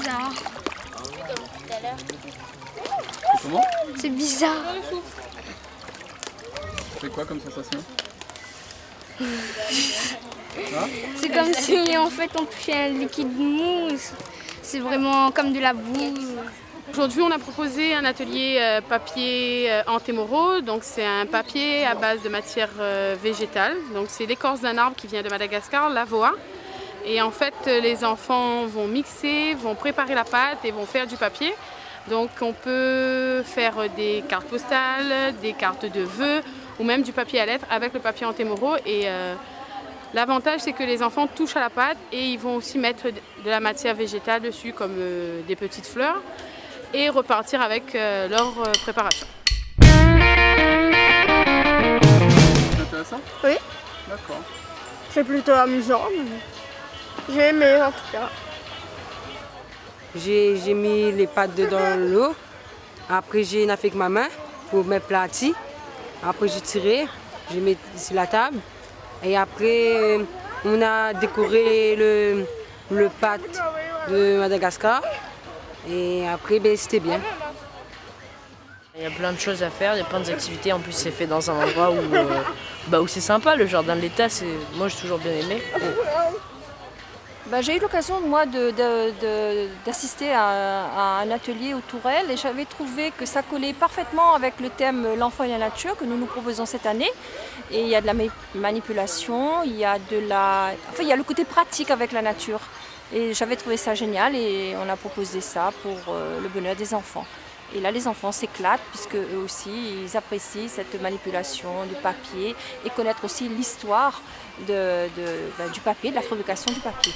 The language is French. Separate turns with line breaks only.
bizarre.
Comment?
C'est bizarre.
C'est quoi comme sensation?
C'est comme si en fait on touchait un liquide mousse. C'est vraiment comme de la boue.
Aujourd'hui, on a proposé un atelier papier antémoraux. Donc, c'est un papier à base de matière végétale. Donc, c'est l'écorce d'un arbre qui vient de Madagascar, l'avoa. Et en fait, les enfants vont mixer, vont préparer la pâte et vont faire du papier. Donc, on peut faire des cartes postales, des cartes de vœux ou même du papier à lettres avec le papier antémoraux. Et l'avantage, c'est que les enfants touchent à la pâte et ils vont aussi mettre de la matière végétale dessus, comme des petites fleurs, et repartir avec leur préparation.
C'est intéressant?
Oui,
D'accord.
c'est plutôt amusant. J'ai aimé en tout cas.
J'ai mis les pâtes dans l'eau. Après, j'ai fait avec ma main pour m'aplatir. Après, j'ai tiré, j'ai mis sur la table. Et après, on a décoré le pâte de Madagascar. Et après, c'était bien.
Il y a plein de choses à faire, il y a plein d'activités. En plus, c'est fait dans un endroit où c'est sympa. Le jardin de l'État, moi j'ai toujours bien aimé.
J'ai eu l'occasion, moi, d'assister à un atelier au Tourelle et j'avais trouvé que ça collait parfaitement avec le thème L'enfant et la nature que nous proposons cette année. Et il y a de la manipulation, il y a il y a le côté pratique avec la nature. Et j'avais trouvé ça génial et on a proposé ça pour le bonheur des enfants. Et là, les enfants s'éclatent puisque eux aussi, ils apprécient cette manipulation du papier et connaître aussi l'histoire du papier, de la fabrication du papier.